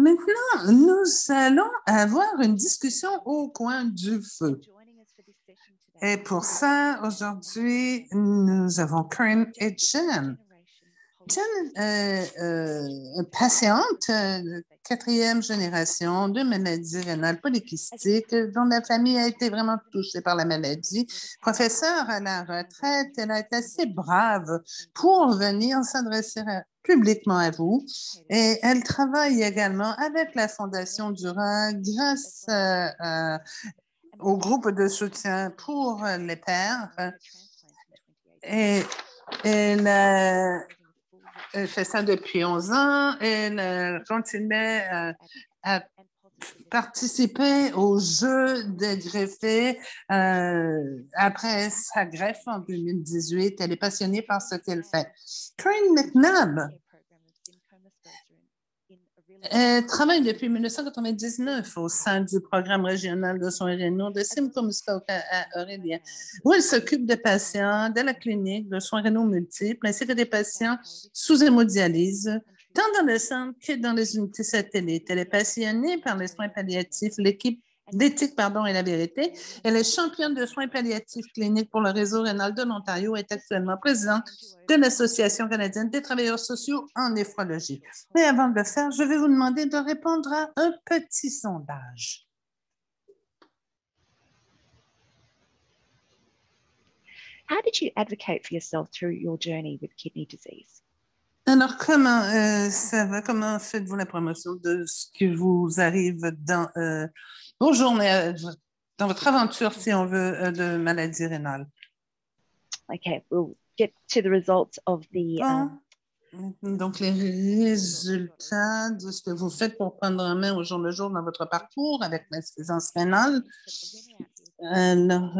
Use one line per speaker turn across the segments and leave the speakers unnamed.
Maintenant, nous allons avoir une discussion au coin du feu. Et pour ça, aujourd'hui, nous avons Corinne et Jen. Jen est patiente, quatrième génération de maladie rénale polykystique, dont la famille a été vraiment touchée par la maladie. Professeure à la retraite, elle a été assez brave pour venir s'adresser publiquement à vous. Et elle travaille également avec la Fondation Dura grâce au groupe de soutien pour les pères. Et elle fait ça depuis 11 ans. Elle continuait à participer au jeu des greffés après sa greffe en 2018. Elle est passionnée par ce qu'elle fait. Corinne McNabb travaille depuis 1999 au sein du programme régional de soins rénaux de Simcoe Muskoka à Orillia, où elle s'occupe des patients de la clinique de soins rénaux multiples ainsi que des patients sous hémodialyse, tant dans le centre que dans les unités satellites. Elle est passionnée par les soins palliatifs, l'éthique et la vérité. Elle est championne de soins palliatifs cliniques pour le réseau rénal de l'Ontario et est actuellement présidente de l'Association canadienne des travailleurs sociaux en néphrologie. Mais avant de le faire, je vais vous demander de répondre à un petit sondage.
How did you advocate for yourself through your journey with kidney disease?
Alors, comment ça va? Comment faites-vous la promotion de ce qui vous arrive dans vos journées, dans votre aventure, si on veut, de maladie rénale?
Okay, we'll get to the results of the...
Donc, les résultats de ce que vous faites pour prendre en main au jour le jour dans votre parcours avec l'insuffisance rénale. Alors,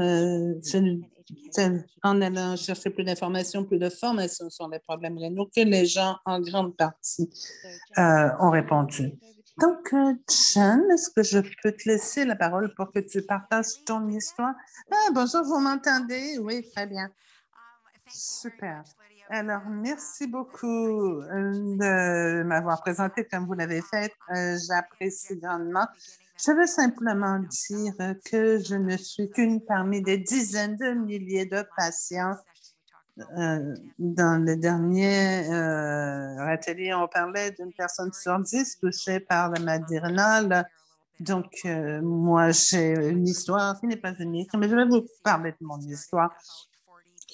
en allant chercher plus d'informations, plus de formations sur les problèmes rénaux que les gens, en grande partie, ont répondu. Donc, Jen, est-ce que je peux te laisser la parole pour que tu partages ton histoire? Ah, bonjour, vous m'entendez? Oui, très bien. Super. Alors, merci beaucoup de m'avoir présenté comme vous l'avez fait. J'apprécie grandement. Je veux simplement dire que je ne suis qu'une parmi des dizaines de milliers de patients. Dans le dernier atelier, on parlait d'une personne sur 10 touchée par la maladie rénale. Donc, moi, j'ai une histoire qui n'est pas unique, mais je vais vous parler de mon histoire.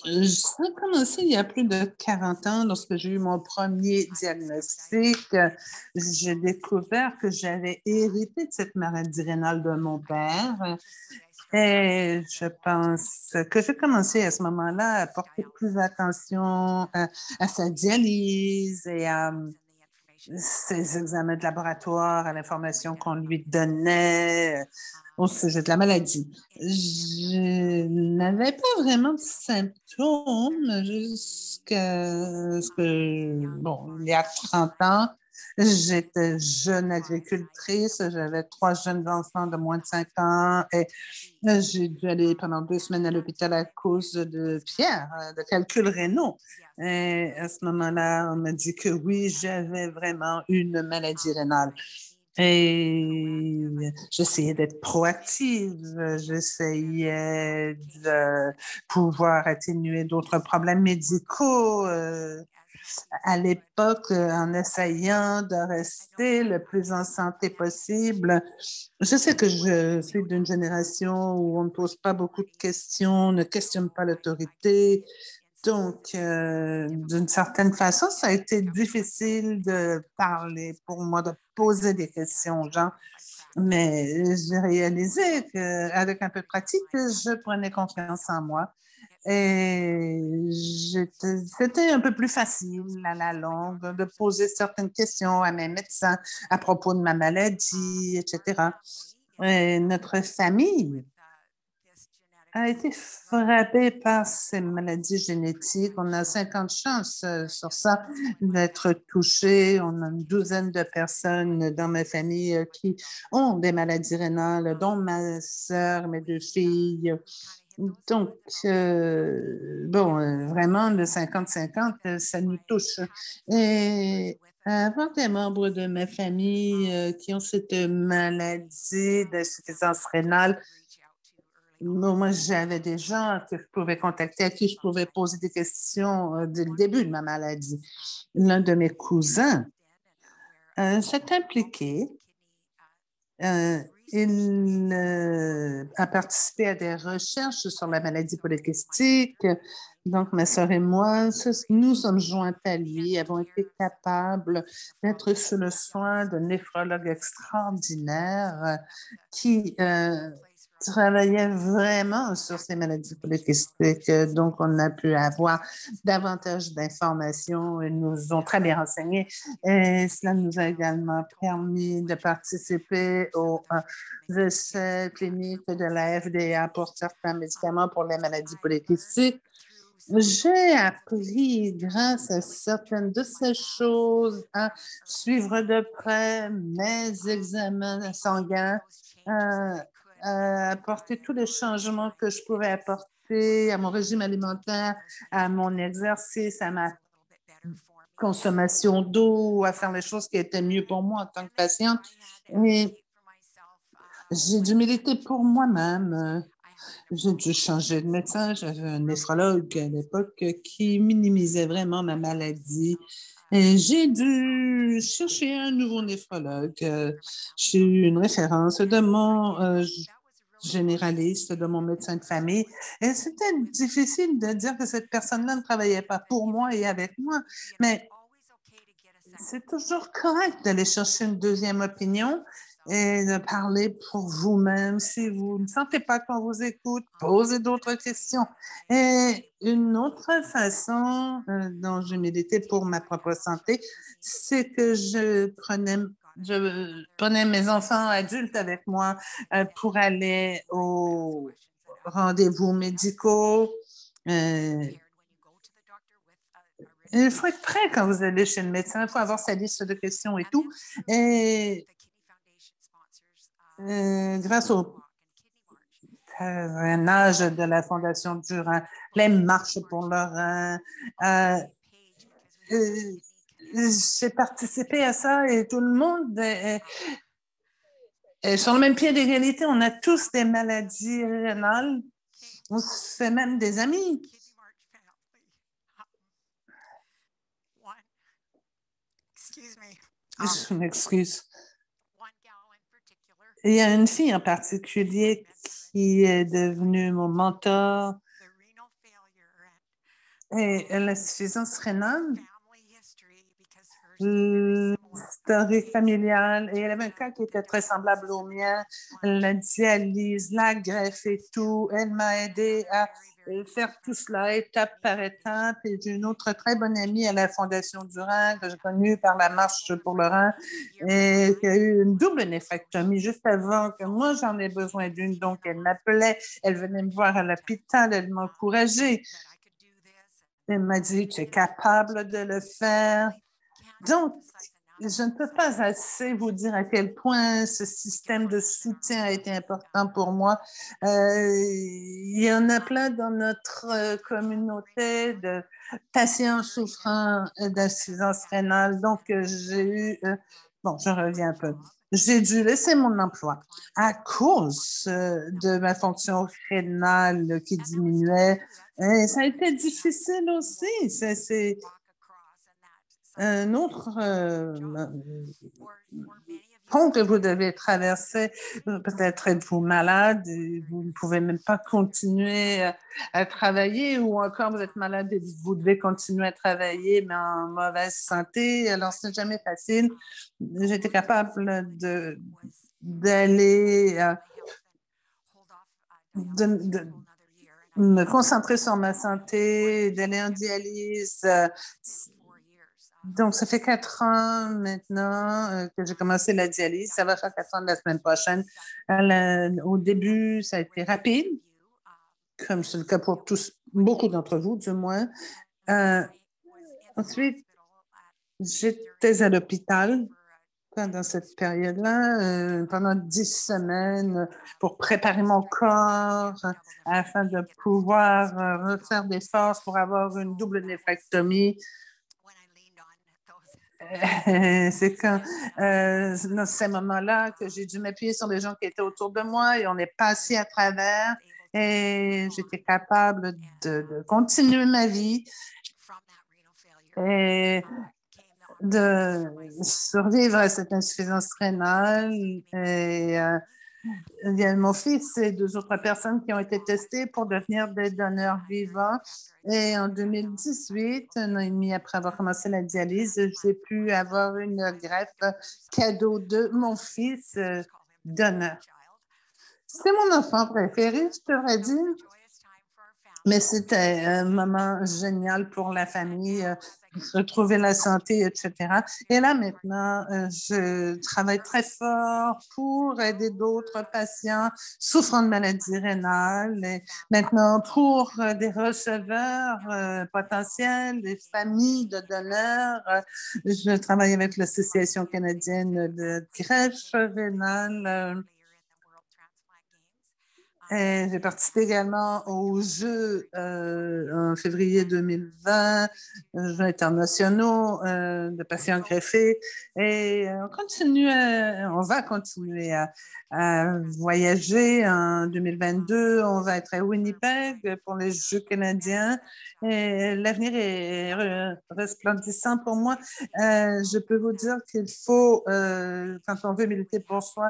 Ça a commencé il y a plus de 40 ans lorsque j'ai eu mon premier diagnostic. J'ai découvert que j'avais hérité de cette maladie rénale de mon père. Et je pense que j'ai commencé à ce moment-là à porter plus attention à sa dialyse et à ses examens de laboratoire, à l'information qu'on lui donnait au sujet de la maladie. Je n'avais pas vraiment de symptômes jusqu'à ce que, bon, il y a 30 ans, j'étais jeune agricultrice, j'avais 3 jeunes enfants de moins de 5 ans et j'ai dû aller pendant 2 semaines à l'hôpital à cause de Pierre, de calculs rénaux. Et à ce moment-là, on m'a dit que oui, j'avais vraiment une maladie rénale. Et j'essayais d'être proactive, j'essayais de pouvoir atténuer d'autres problèmes médicaux à l'époque en essayant de rester le plus en santé possible. Je sais que je suis d'une génération où on ne pose pas beaucoup de questions, on ne questionne pas l'autorité. Donc, d'une certaine façon, ça a été difficile de parler pour moi, de poser des questions aux gens. Mais j'ai réalisé qu'avec un peu de pratique, je prenais confiance en moi. Et c'était un peu plus facile à la longue de poser certaines questions à mes médecins à propos de ma maladie, etc. Et notre famille a été frappée par ces maladies génétiques. On a 50 chances sur ça d'être touchés. On a une douzaine de personnes dans ma famille qui ont des maladies rénales, dont ma sœur, mes 2 filles. Donc, bon, vraiment, le 50-50, ça nous touche. Et Avoir des membres de ma famille qui ont cette maladie d'insuffisance rénale, moi, j'avais des gens que je pouvais contacter, à qui je pouvais poser des questions dès le début de ma maladie. L'un de mes cousins s'est impliqué. Il a participé à des recherches sur la maladie polykystique. Donc, ma sœur et moi, nous sommes jointes à lui, avons été capables d'être sous le soin d'un néphrologue extraordinaire qui travaillait vraiment sur ces maladies polykystiques. Donc, on a pu avoir davantage d'informations. Ils nous ont très bien renseignés et cela nous a également permis de participer aux essais cliniques de la FDA pour certains médicaments pour les maladies polykystiques. J'ai appris, grâce à certaines de ces choses, à suivre de près mes examens sanguins, à apporter tous les changements que je pouvais apporter à mon régime alimentaire, à mon exercice, à ma consommation d'eau, à faire les choses qui étaient mieux pour moi en tant que patiente. Et j'ai dû militer pour moi-même. J'ai dû changer de médecin. J'avais un néphrologue à l'époque qui minimisait vraiment ma maladie. Et j'ai dû chercher un nouveau néphrologue. J'ai eu une référence de mon généraliste, de mon médecin de famille. Et c'était difficile de dire que cette personne-là ne travaillait pas pour moi et avec moi. Mais c'est toujours correct d'aller chercher une deuxième opinion et de parler pour vous-même. Si vous ne sentez pas qu'on vous écoute, posez d'autres questions. Et une autre façon dont je militais pour ma propre santé, c'est que je prenais mes enfants adultes avec moi pour aller aux rendez-vous médicaux. Il faut être prêt quand vous allez chez le médecin. Il faut avoir sa liste de questions et tout. Et grâce au parrainage de la Fondation du Rhin, les marches pour le Rhin, j'ai participé à ça et tout le monde est sur le même pied d'égalité. On a tous des maladies rénales. On se fait même des amis. Je m'excuse. Il y a une fille en particulier qui est devenue mon mentor et l'insuffisance rénale, l'historique familial, et elle avait un cas qui était très semblable au mien, la dialyse, la greffe et tout. Elle m'a aidé à faire tout cela étape par étape. Et j'ai une autre très bonne amie à la Fondation du Rhin que j'ai connue par la Marche pour le Rhin et qui a eu une double néphrectomie juste avant que moi j'en ai besoin d'une. Donc elle m'appelait, elle venait me voir à l'hôpital, elle m'encourageait. Elle m'a dit, tu es capable de le faire. Donc, je ne peux pas assez vous dire à quel point ce système de soutien a été important pour moi. Il y en a plein dans notre communauté de patients souffrant d'insuffisance rénale. Donc, j'ai eu, bon, je reviens un peu. J'ai dû laisser mon emploi à cause de ma fonction rénale qui diminuait. Et ça a été difficile aussi. C'est un autre pont que vous devez traverser. Peut-être êtes-vous malade et vous ne pouvez même pas continuer à travailler ou encore vous êtes malade et vous devez continuer à travailler mais en mauvaise santé. Alors, c'est jamais facile. J'étais capable d'aller de me concentrer sur ma santé, d'aller en dialyse. Donc, ça fait 4 ans maintenant que j'ai commencé la dialyse. Ça va faire 4 ans la semaine prochaine. Au début, ça a été rapide, comme c'est le cas pour tous, beaucoup d'entre vous, du moins. Ensuite, j'étais à l'hôpital pendant cette période-là, pendant 10 semaines, pour préparer mon corps afin de pouvoir refaire des forces pour avoir une double néphrectomie. C'est quand dans ces moments-là que j'ai dû m'appuyer sur les gens qui étaient autour de moi et on est passé à travers et j'étais capable de continuer ma vie et de survivre à cette insuffisance rénale. Et il y a mon fils et deux autres personnes qui ont été testées pour devenir des donneurs vivants. Et en 2018, un an et demi après avoir commencé la dialyse, j'ai pu avoir une greffe cadeau de mon fils donneur. C'est mon enfant préféré, je devrais dire. Mais c'était un moment génial pour la famille, retrouver la santé, etc. Et là, maintenant, je travaille très fort pour aider d'autres patients souffrant de maladies rénales. Et maintenant, pour des receveurs potentiels, des familles de donneurs, je travaille avec l'Association canadienne de greffe rénale. J'ai participé également aux Jeux en février 2020, Jeux internationaux de patients greffés. Et on va continuer à voyager en 2022. On va être à Winnipeg pour les Jeux canadiens. Et l'avenir est resplendissant pour moi. Je peux vous dire qu'il faut, quand on veut militer pour soi,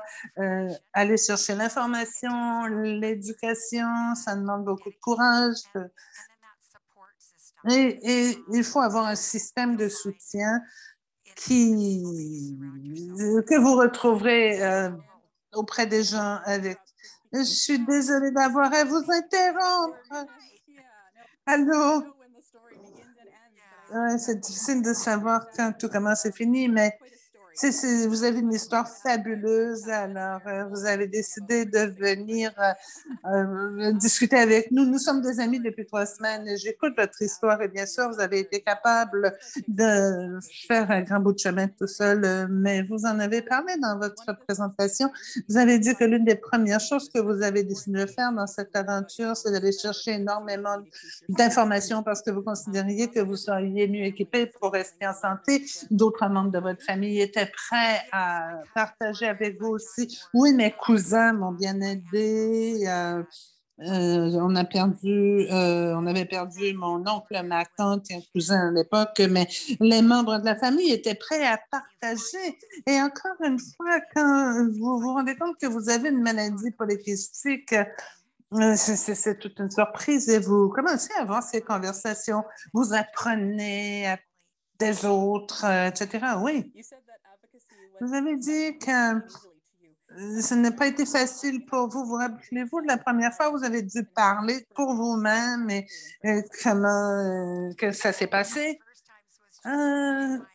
aller chercher l'information, l'éducation, ça demande beaucoup de courage. Et il faut avoir un système de soutien que vous retrouverez auprès des gens avec. Je suis désolée d'avoir à vous interrompre. Allô? Ouais, c'est difficile de savoir quand tout commence et finit, mais vous avez une histoire fabuleuse, alors vous avez décidé de venir discuter avec nous. Nous sommes des amis depuis 3 semaines. J'écoute votre histoire et bien sûr, vous avez été capable de faire un grand bout de chemin tout seul, mais vous en avez parlé dans votre présentation. Vous avez dit que l'une des premières choses que vous avez décidé de faire dans cette aventure, c'est d'aller chercher énormément d'informations parce que vous considériez que vous seriez mieux équipé pour rester en santé. D'autres membres de votre famille étaient prêts à partager avec vous aussi. Oui, mes cousins m'ont bien aidé. On avait perdu mon oncle, ma tante et un cousin à l'époque, mais les membres de la famille étaient prêts à partager. Et encore une fois, quand vous vous rendez compte que vous avez une maladie polycystique, c'est toute une surprise et vous commencez à avoir ces conversations. Vous apprenez des autres, etc. Oui. Vous avez dit que ce n'a pas été facile pour vous. Vous rappelez-vous de la première fois où vous avez dû parler pour vous-même et comment que ça s'est passé? Ben,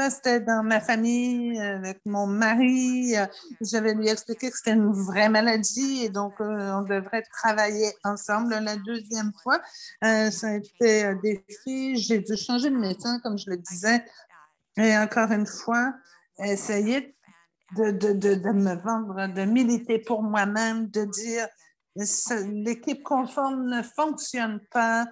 c'était dans ma famille, avec mon mari. J'avais lui expliqué que c'était une vraie maladie et donc on devrait travailler ensemble. La deuxième fois, ça a été un défi. J'ai dû changer de médecin, comme je le disais. Et encore une fois, essayer de me vendre, de militer pour moi-même, de dire l'équipe conforme ne fonctionne pas.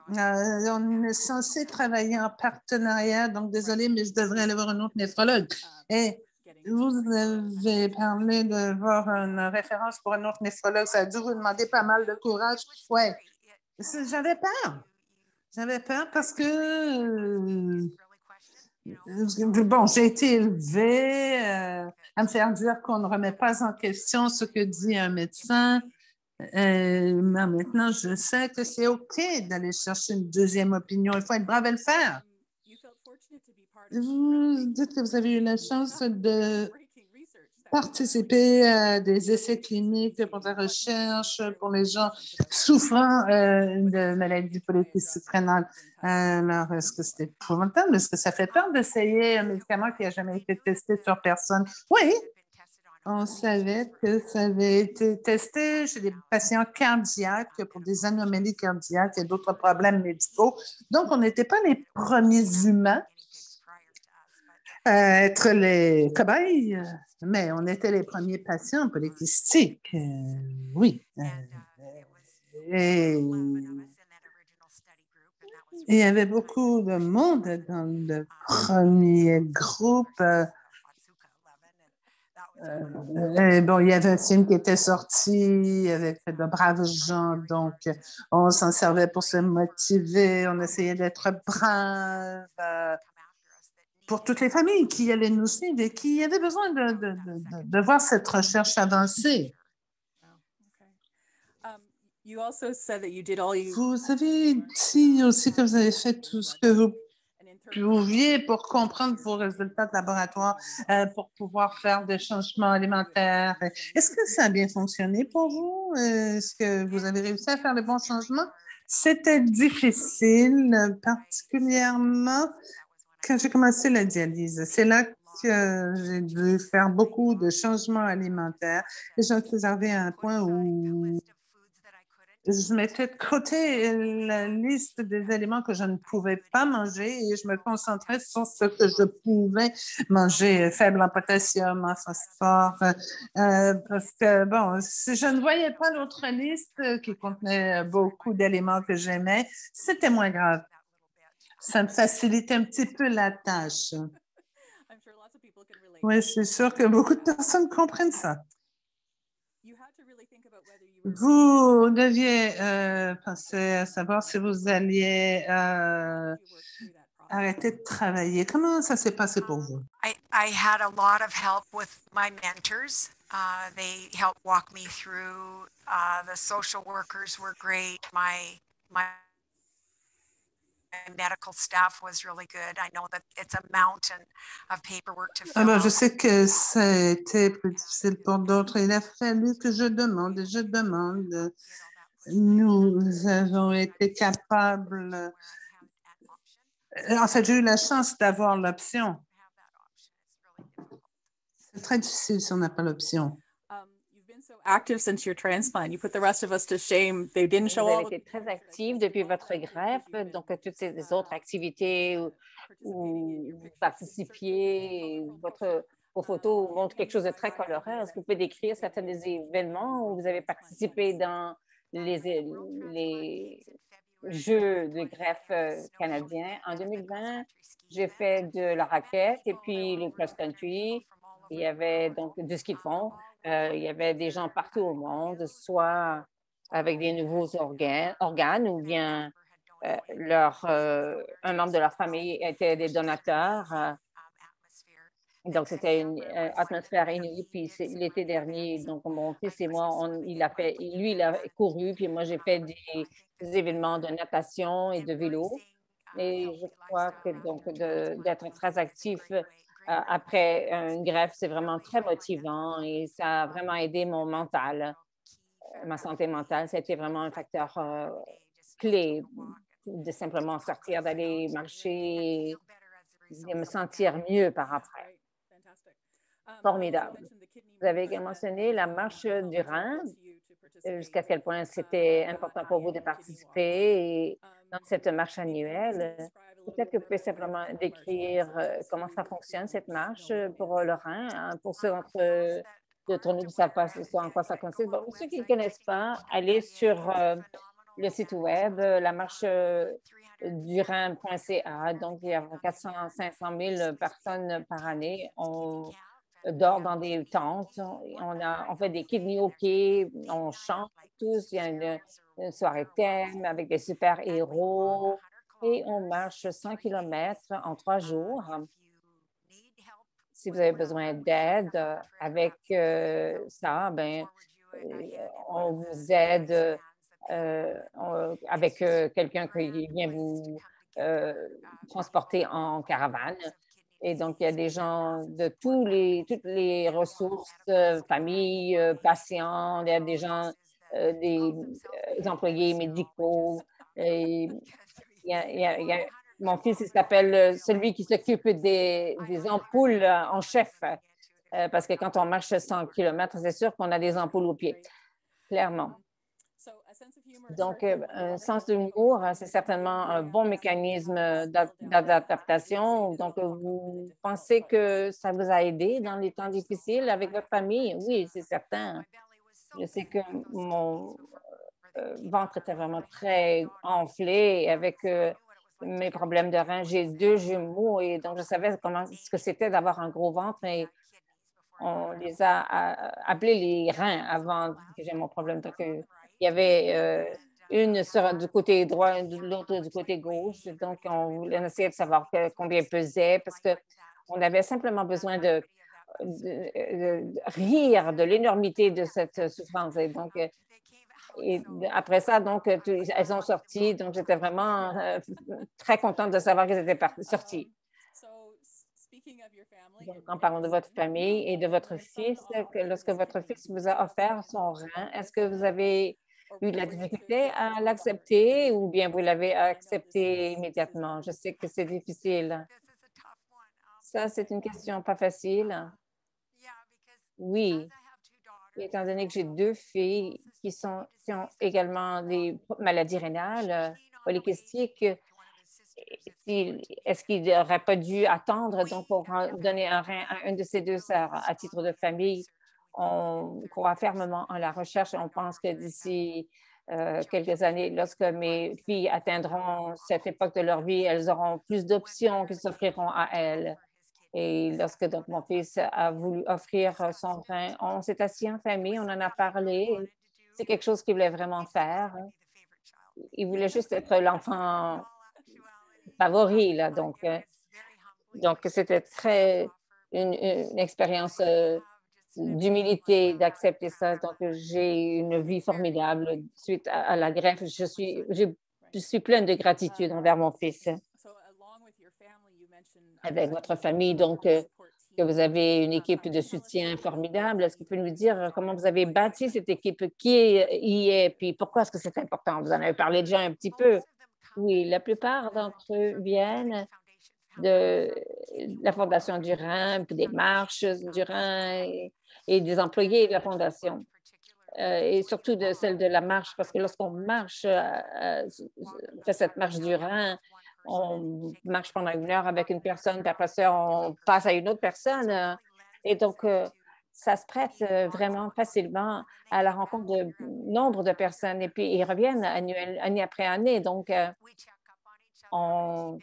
On est censé travailler en partenariat, donc désolé, mais je devrais aller voir un autre néphrologue. Et vous avez parlé de voir une référence pour un autre néphrologue. Ça a dû vous demander pas mal de courage. Oui, j'avais peur. J'avais peur parce que bon, j'ai été élevée à me faire dire qu'on ne remet pas en question ce que dit un médecin. Mais maintenant, je sais que c'est OK d'aller chercher une deuxième opinion. Il faut être brave à le faire. Vous dites que vous avez eu la chance de participer à des essais cliniques pour la recherche pour les gens souffrant de maladies polycystique rénale. Alors, est-ce que c'est épouvantable? Est-ce que ça fait peur d'essayer un médicament qui n'a jamais été testé sur personne? Oui, on savait que ça avait été testé chez des patients cardiaques pour des anomalies cardiaques et d'autres problèmes médicaux. Donc, on n'était pas les premiers humains à être les cobayes, mais on était les premiers patients polykystiques. Oui. Et Il y avait beaucoup de monde dans le premier groupe. Et bon, il y avait un film qui était sorti avec de braves gens, donc on s'en servait pour se motiver, on essayait d'être braves pour toutes les familles qui allaient nous suivre et qui avaient besoin de voir cette recherche avancer. Vous avez dit aussi que vous avez fait tout ce que vous pouviez pour comprendre vos résultats de laboratoire, pour pouvoir faire des changements alimentaires. Est-ce que ça a bien fonctionné pour vous? Est-ce que vous avez réussi à faire les bons changements? C'était difficile, particulièrement quand j'ai commencé la dialyse. C'est là que j'ai dû faire beaucoup de changements alimentaires et j'en suis arrivée à un point où je mettais de côté la liste des aliments que je ne pouvais pas manger et je me concentrais sur ce que je pouvais manger, faible en potassium, en phosphore, parce que, bon, si je ne voyais pas l'autre liste qui contenait beaucoup d'éléments que j'aimais, c'était moins grave. Ça me facilitait un petit peu la tâche. Oui, je suis sûre que beaucoup de personnes comprennent ça. Vous deviez penser à savoir si vous alliez arrêter de travailler. Comment ça s'est passé pour vous?
I had a lot of help with my mentors. They helped walk me through. The social workers were great. My medical staff was really good. I know that it's a mountain of paperwork to
Ah
fill
ben, je
out.
sais que ça a été plus difficile pour d'autres. Il a fallu que je demande et je demande. Nous avons été capables. En fait, j'ai eu la chance d'avoir l'option. C'est très difficile si on n'a pas l'option.
Active since your transplant. You put the rest of us to shame. They didn't show
Vous avez
all.
été très active depuis votre greffe, donc toutes ces autres activités où vous participiez, vos photos montrent quelque chose de très coloré. Est-ce que vous pouvez décrire certains des événements où vous avez participé dans les Jeux de greffe canadiens? En 2020, j'ai fait de la raquette et puis le cross-country. Il y avait donc du ski de fond. Il y avait des gens partout au monde, soit avec des nouveaux organes ou bien un membre de leur famille était des donateurs. Donc, c'était une atmosphère inouïe. Puis l'été dernier, donc mon fils et moi, il a couru, puis moi, j'ai fait des événements de natation et de vélo. Et je crois que donc d'être très actif après une greffe, c'est vraiment très motivant et ça a vraiment aidé mon mental, ma santé mentale. Ça a été vraiment un facteur clé de simplement sortir, d'aller marcher et me sentir mieux par après. Formidable. Vous avez également mentionné la marche du Rhin, jusqu'à quel point c'était important pour vous de participer dans cette marche annuelle. Peut-être que vous pouvez simplement décrire comment ça fonctionne, cette marche pour le Rhin, hein, pour ceux d'entre nous qui ne savent pas en quoi ça consiste. Bon, pour ceux qui ne connaissent pas, allez sur le site web, la marche du Rhin.ca. Donc, il y a 500 000 personnes par année. On dort dans des tentes, on fait des kidney on chante tous, il y a une soirée thème avec des super-héros et on marche 100 km en 3 jours. Si vous avez besoin d'aide avec ça, ben, on vous aide avec quelqu'un qui vient vous transporter en caravane. Et donc, il y a des gens de toutes les ressources, familles, patients, il y a des gens, des employés médicaux. Et mon fils, il s'appelle celui qui s'occupe des ampoules en chef, parce que quand on marche 100 km, c'est sûr qu'on a des ampoules aux pieds, clairement. Donc, un sens de l'humour, c'est certainement un bon mécanisme d'adaptation. Donc, vous pensez que ça vous a aidé dans les temps difficiles avec votre famille? Oui, c'est certain. Je sais que mon ventre était vraiment très enflé avec mes problèmes de rein. J'ai 2 jumeaux et donc je savais ce que c'était d'avoir un gros ventre et on les a appelés les reins avant que j'ai mon problème. Donc, il y avait une du côté droit, l'autre du côté gauche. Donc, on essayait de savoir combien pesait parce qu'on avait simplement besoin de rire de l'énormité de cette souffrance. Et donc, après ça, donc, elles ont sorti. Donc, j'étais vraiment très contente de savoir qu'elles étaient sorties. Donc, en parlant de votre famille et de votre fils, lorsque votre fils vous a offert son rein, est-ce que vous avez eu de la difficulté à l'accepter ou bien vous l'avez accepté immédiatement? Je sais que c'est difficile. Ça, c'est une question pas facile. Oui, étant donné que j'ai 2 filles qui ont également des maladies rénales, polykystiques, est-ce qu'il n'aurait pas dû attendre donc pour donner un rein à une de ses 2 sœurs à titre de famille? On croit fermement en la recherche et on pense que d'ici quelques années, lorsque mes filles atteindront cette époque de leur vie, elles auront plus d'options qui s'offriront à elles. Et lorsque donc mon fils a voulu offrir son rein, on s'est assis en famille, on en a parlé. C'est quelque chose qu'il voulait vraiment faire. Il voulait juste être l'enfant favori, là. Donc c'était une expérience d'humilité d'accepter ça. Donc, j'ai une vie formidable suite à la greffe. Je suis pleine de gratitude envers mon fils. Avec votre famille, donc, que vous avez une équipe de soutien formidable. Est-ce que vous pouvez nous dire comment vous avez bâti cette équipe? Qui y est? Puis pourquoi est-ce que c'est important? Vous en avez parlé déjà un petit peu. Oui, la plupart d'entre eux viennent de la Fondation du Rhin, puis des marches du Rhin et des employés de la Fondation. Et surtout de celle de la marche, parce que lorsqu'on marche, fait cette marche du Rhin, on marche pendant 1 heure avec une personne, puis après ça, on passe à une autre personne. Et donc, ça se prête vraiment facilement à la rencontre de nombre de personnes. Et puis, ils reviennent année après année. Donc, on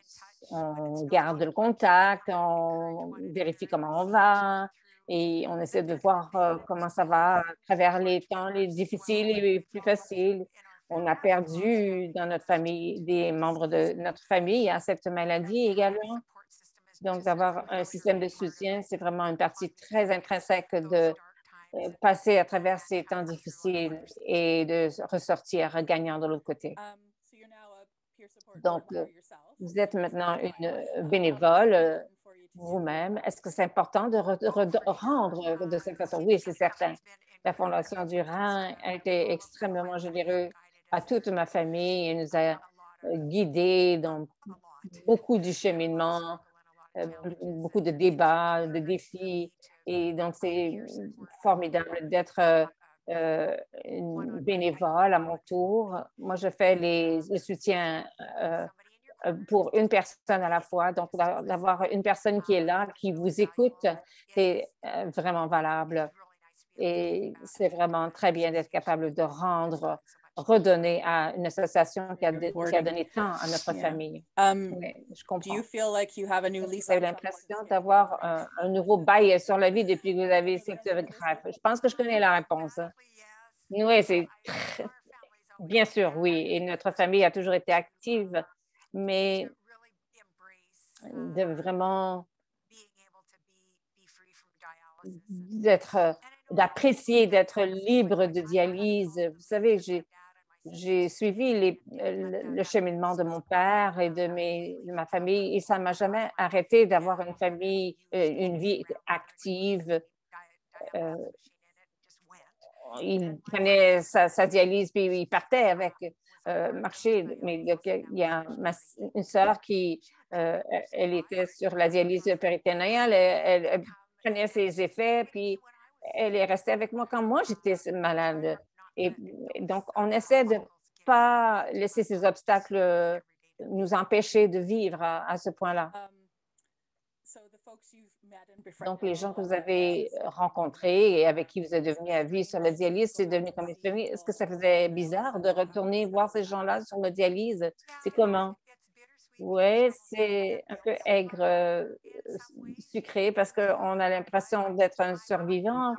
garde le contact, on vérifie comment on va et on essaie de voir comment ça va à travers les temps, les difficiles et les plus faciles. On a perdu dans notre famille des membres de notre famille à cette maladie également. Donc, d'avoir un système de soutien, c'est vraiment une partie très intrinsèque de passer à travers ces temps difficiles et de ressortir gagnant de l'autre côté. Donc, vous êtes maintenant une bénévole vous-même. Est-ce que c'est important de rendre de cette façon? Oui, c'est certain. La Fondation du Rhin a été extrêmement généreuse à toute ma famille et nous a guidés dans beaucoup du cheminement, beaucoup de débats, de défis. Et donc, c'est formidable d'être une bénévole à mon tour. Moi, je fais le soutien pour une personne à la fois. Donc, d'avoir une personne qui est là, qui vous écoute, c'est vraiment valable. Et c'est vraiment très bien d'être capable de redonner à une association qui a donné tant à notre famille. Je comprends. Vous avez l'impression d'avoir un nouveau bail sur la vie depuis que vous avez cette greffe. Je pense que je connais la réponse. Oui, c'est bien sûr, oui. Et notre famille a toujours été active, mais de vraiment d'apprécier d'être libre de dialyse. Vous savez, j'ai suivi le cheminement de mon père et de ma famille et ça ne m'a jamais arrêté d'avoir une famille, une vie active. Il prenait sa dialyse puis il partait avec marcher. Mais il y a une sœur qui, elle était sur la dialyse péritonéale, elle prenait ses effets puis elle est restée avec moi quand moi j'étais malade. Et donc, on essaie de ne pas laisser ces obstacles nous empêcher de vivre à ce point-là. Donc, les gens que vous avez rencontrés et avec qui vous êtes devenus amis sur la dialyse, c'est devenu comme une famille. Est-ce que ça faisait bizarre de retourner voir ces gens-là sur la dialyse? C'est comment? Oui, c'est un peu aigre, sucré, parce qu'on a l'impression d'être un survivant,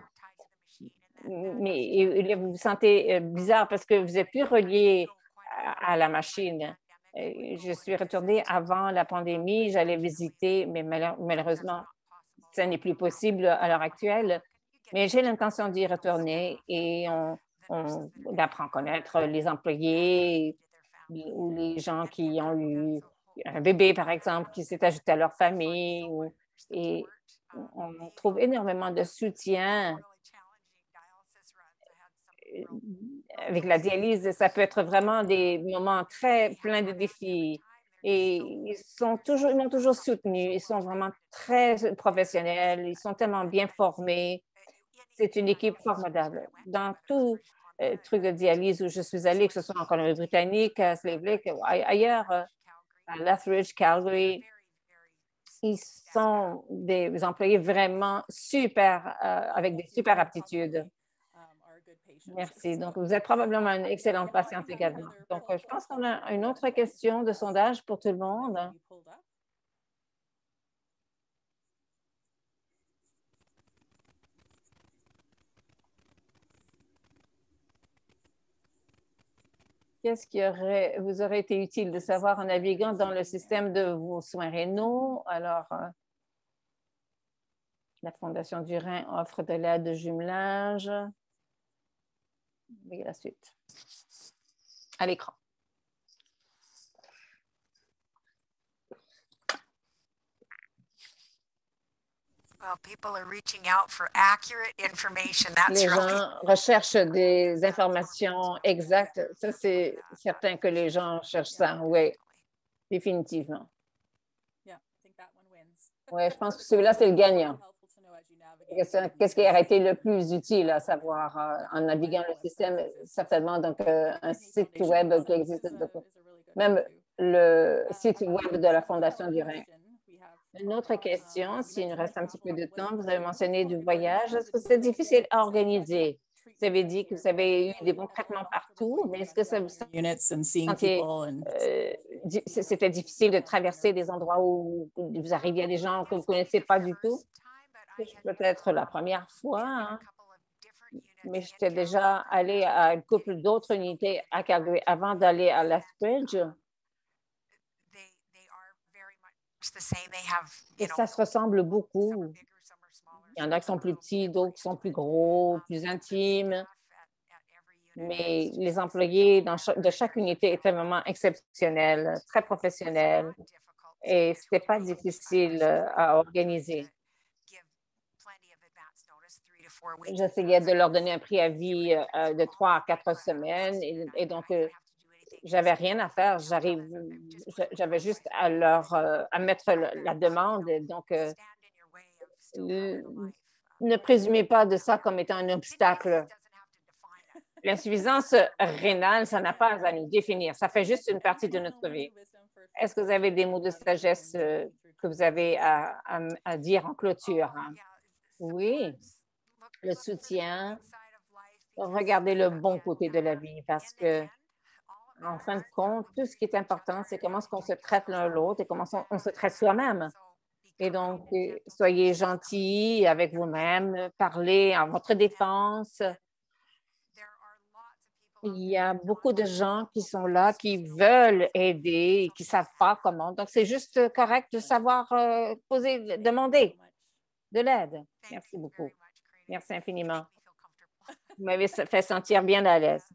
mais vous vous sentez bizarre parce que vous n'êtes plus relié à la machine. Je suis retournée avant la pandémie, j'allais visiter, mais malheureusement, ce n'est plus possible à l'heure actuelle. Mais j'ai l'intention d'y retourner et on apprend à connaître les employés ou les gens qui ont eu un bébé, par exemple, qui s'est ajouté à leur famille. Et on trouve énormément de soutien avec la dialyse. Ça peut être vraiment des moments très pleins de défis. Et ils m'ont toujours soutenu. Ils sont vraiment très professionnels. Ils sont tellement bien formés. C'est une équipe formidable. Dans tout truc de dialyse où je suis allée, que ce soit en Colombie-Britannique, à Slave Lake, ailleurs, à Lethbridge, Calgary, ils sont des employés vraiment super, avec des super aptitudes. Merci. Donc, vous êtes probablement une excellente patiente également. Donc, je pense qu'on a une autre question de sondage pour tout le monde. Qu'est-ce qui vous aurait été utile de savoir en naviguant dans le système de vos soins rénaux? Alors, la Fondation du Rhin offre de l'aide de jumelage. Et la suite. À l'écran. Les gens recherchent des informations exactes. Ça, c'est certain que les gens cherchent ça. Oui, définitivement. Oui, je pense que celui-là, c'est le gagnant. Qu'est-ce qui aurait été le plus utile à savoir en naviguant le système? Certainement, donc, un site web qui existe. Même le site web de la Fondation du Rhin. Une autre question, s'il nous reste un petit peu de temps, vous avez mentionné du voyage. Est-ce que c'est difficile à organiser? Vous avez dit que vous avez eu des bons traitements partout, mais est-ce que ça vous c'était difficile de traverser des endroits où vous arriviez à des gens que vous ne connaissez pas du tout? Peut-être la première fois, hein? Mais j'étais déjà allée à une couple d'autres unités à Calgary avant d'aller à Lethbridge. Et ça se ressemble beaucoup. Il y en a qui sont plus petits, d'autres qui sont plus gros, plus intimes. Mais les employés de chaque unité étaient vraiment exceptionnels, très professionnels. Et ce n'était pas difficile à organiser. J'essayais de leur donner un préavis de 3 à 4 semaines. Et donc, j'avais rien à faire. J'avais juste à à mettre la demande. Donc, ne présumez pas de ça comme étant un obstacle. L'insuffisance rénale, ça n'a pas à nous définir. Ça fait juste une partie de notre vie. Est-ce que vous avez des mots de sagesse que vous avez à dire en clôture? Oui, le soutien. Regardez le bon côté de la vie parce que, en fin de compte, tout ce qui est important, c'est comment est-ce qu'on se traite l'un l'autre et comment on se traite soi-même. Et donc, soyez gentils avec vous-même, parlez en votre défense. Il y a beaucoup de gens qui sont là, qui veulent aider et qui ne savent pas comment. Donc, c'est juste correct de savoir demander de l'aide. Merci beaucoup. Merci infiniment. Vous m'avez fait sentir bien à l'aise.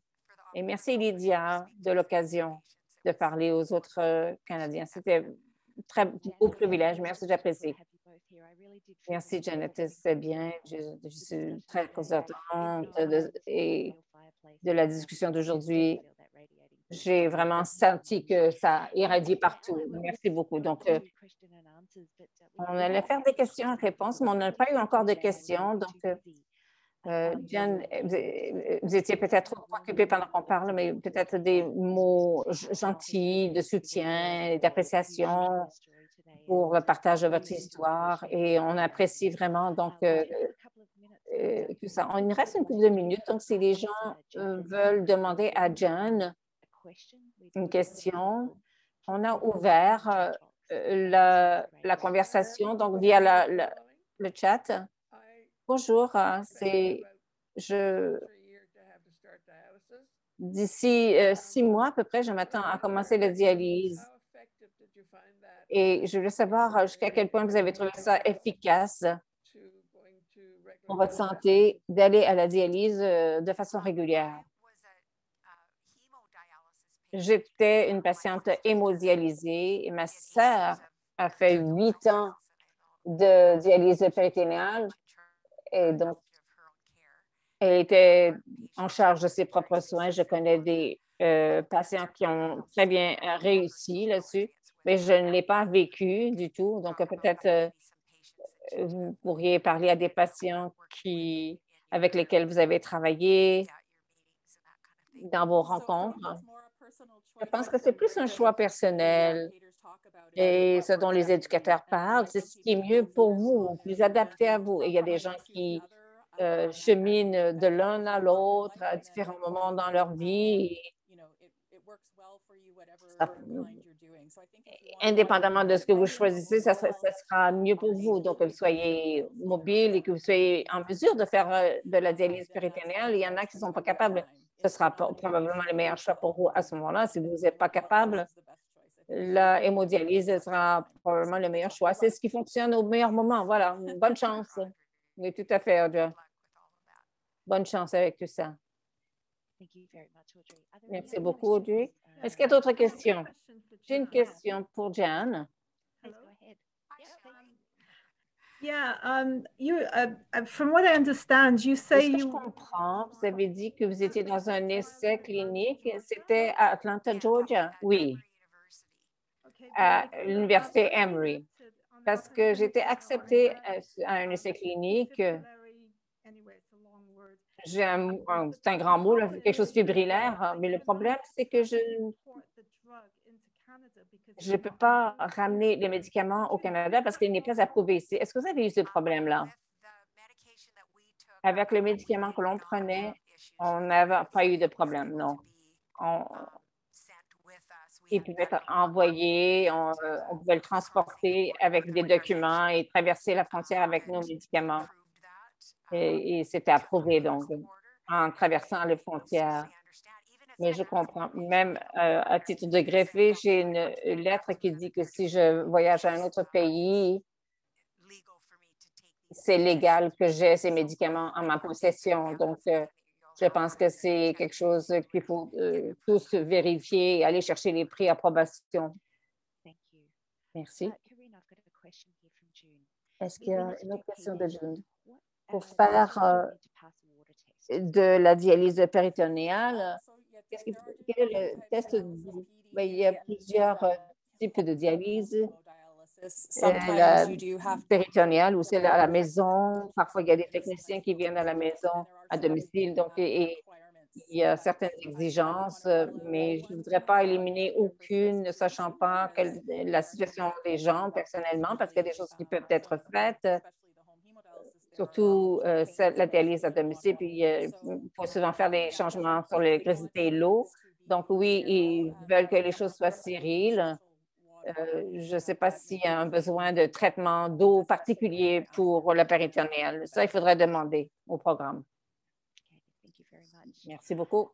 Et merci, Lydia, de l'occasion de parler aux autres Canadiens. C'était un très beau privilège. Merci, j'apprécie. Merci, Janet. C'est bien. Je suis très contente de la discussion d'aujourd'hui. J'ai vraiment senti que ça irradie partout. Merci beaucoup. Donc, on allait faire des questions-réponses, mais on n'a pas eu encore de questions. Donc, Jen, vous étiez peut-être trop occupée pendant qu'on parle, mais peut-être des mots gentils de soutien et d'appréciation pour le partage de votre histoire. Et on apprécie vraiment donc tout ça. Il nous reste une couple de minutes. Donc, si les gens veulent demander à Jen une question, On a ouvert la conversation, donc via le chat. Bonjour, d'ici 6 mois à peu près, je m'attends à commencer la dialyse. Et je veux savoir jusqu'à quel point vous avez trouvé ça efficace pour votre santé d'aller à la dialyse de façon régulière. J'étais une patiente hémodialysée et ma sœur a fait 8 ans de dialyse péritonéale et donc elle était en charge de ses propres soins. Je connais des patients qui ont très bien réussi là-dessus, mais je ne l'ai pas vécu du tout. Donc, peut-être vous pourriez parler à des patients avec lesquels vous avez travaillé dans vos rencontres. Je pense que c'est plus un choix personnel et ce dont les éducateurs parlent, c'est ce qui est mieux pour vous, plus adapté à vous. Et il y a des gens qui cheminent de l'un à l'autre à différents moments dans leur vie. Indépendamment de ce que vous choisissez, ça sera mieux pour vous. Donc, que vous soyez mobile et que vous soyez en mesure de faire de la dialyse péritonéale. Il y en a qui ne sont pas capables. Ce sera probablement le meilleur choix pour vous à ce moment-là. Si vous n'êtes pas capable, la hémodialyse sera probablement le meilleur choix. C'est ce qui fonctionne au meilleur moment. Voilà. Bonne chance. Oui, tout à fait, Audrey. Bonne chance avec tout ça. Merci beaucoup, Audrey. Est-ce qu'il y a d'autres questions? J'ai une question pour Jan.
From what I understand, you say
je comprends, vous avez dit que vous étiez dans un essai clinique. C'était à Atlanta, Georgia? Oui, à l'université Emory. Parce que j'étais acceptée à un essai clinique. C'est un grand mot, là, quelque chose de fibrillaire, mais le problème, c'est que je ne peux pas ramener les médicaments au Canada parce qu'il n'est pas approuvé ici. Est-ce que vous avez eu ce problème-là? Avec le médicament que l'on prenait, on n'avait pas eu de problème, non. Il pouvait être envoyé, on pouvait le transporter avec des documents et traverser la frontière avec nos médicaments. Et c'était approuvé, donc, en traversant les frontières. Mais je comprends. Même à titre de greffé, j'ai une lettre qui dit que si je voyage à un autre pays, c'est légal que j'ai ces médicaments en ma possession. Donc, je pense que c'est quelque chose qu'il faut tous vérifier et aller chercher les préapprobations. Merci. Est-ce qu'il y a une autre question de June? Pour faire de la dialyse péritonéale, quel est le test? Il y a plusieurs types de dialyse. La péritonéale ou celle à la maison. Parfois, il y a des techniciens qui viennent à la maison, à domicile. Donc, il y a certaines exigences, mais je ne voudrais pas éliminer aucune, ne sachant pas la situation des gens personnellement, parce qu'il y a des choses qui peuvent être faites, surtout la dialyse à domicile. Puis, il faut souvent faire des changements sur l'électricité et l'eau. Donc, oui, ils veulent que les choses soient stériles. Je ne sais pas s'il y a un besoin de traitement d'eau particulier pour la péritonéale. Ça, il faudrait demander au programme. Merci beaucoup.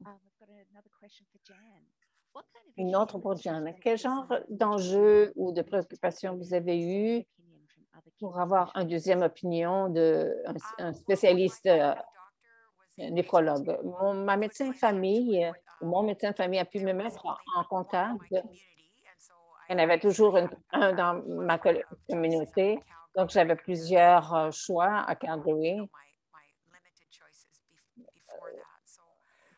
Une autre pour Jan. Quel genre d'enjeux ou de préoccupations vous avez eu pour avoir une deuxième opinion d'un spécialiste néphrologue? Mon médecin de famille a pu me mettre en contact. Il y en avait toujours un dans ma communauté. Donc, j'avais plusieurs choix à Calgary,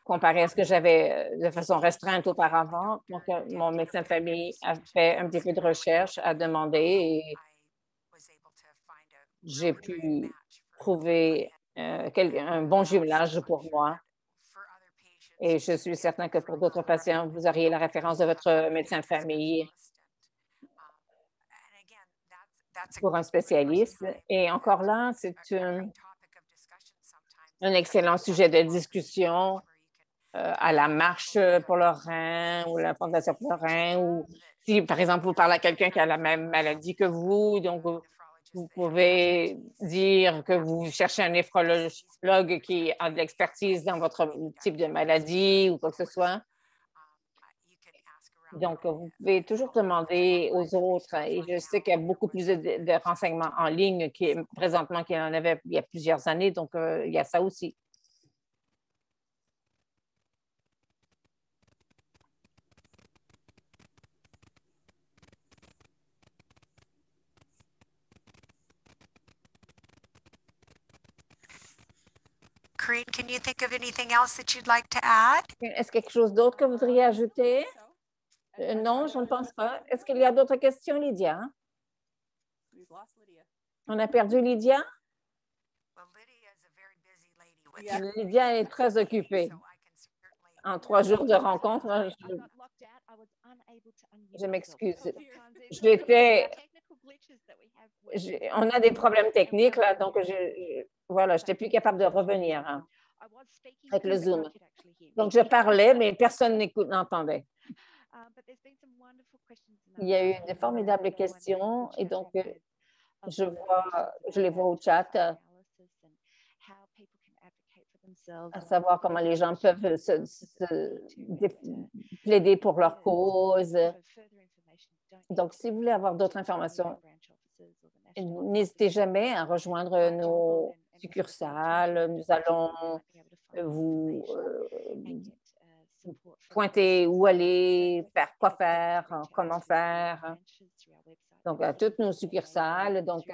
comparé à ce que j'avais de façon restreinte auparavant. Donc, mon médecin de famille a fait un petit peu de recherche, a demandé et j'ai pu trouver un bon jumelage pour moi. Et je suis certain que pour d'autres patients, vous auriez la référence de votre médecin de famille pour un spécialiste. Et encore là, c'est un excellent sujet de discussion à la marche pour le rein ou la fondation pour le rein, ou si, par exemple, vous parlez à quelqu'un qui a la même maladie que vous, donc vous pouvez dire que vous cherchez un néphrologue qui a de l'expertise dans votre type de maladie ou quoi que ce soit. Donc, vous pouvez toujours demander aux autres, et je sais qu'il y a beaucoup plus de renseignements en ligne présentement qu'il y en avait il y a plusieurs années, donc il y a ça aussi.
Corinne, can you think of anything else that you'd like to add?
Est-ce quelque chose d'autre que vous voudriez ajouter? Non, je ne pense pas. Est-ce qu'il y a d'autres questions, Lydia? On a perdu Lydia? Lydia est très occupée. En 3 jours de rencontre, je m'excuse. On a des problèmes techniques, là, donc voilà, je n'étais plus capable de revenir avec le Zoom. Donc, je parlais, mais personne n'entendait. Il y a eu de formidables questions et donc, je les vois au chat, à savoir comment les gens peuvent plaider pour leur cause. Donc, si vous voulez avoir d'autres informations, n'hésitez jamais à rejoindre nos succursales. Nous allons vous pointer où aller, quoi faire, comment faire. Donc, à toutes nos succursales, donc,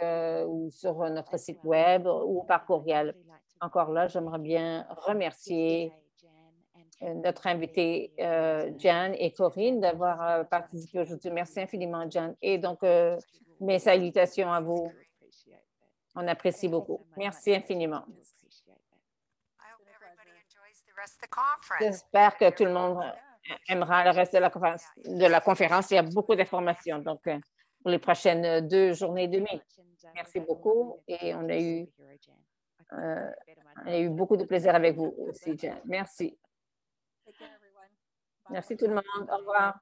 ou sur notre site web ou par courriel. Encore là, j'aimerais bien remercier notre invité Jan et Corinne d'avoir participé aujourd'hui. Merci infiniment, Jan. Et donc, mes salutations à vous. On apprécie beaucoup. Merci infiniment. J'espère que tout le monde aimera le reste de la conférence. Il y a beaucoup d'informations, donc, pour les prochaines 2 journées et demie. Merci beaucoup et on a eu beaucoup de plaisir avec vous aussi, Jan. Merci. Merci tout le monde. Au revoir.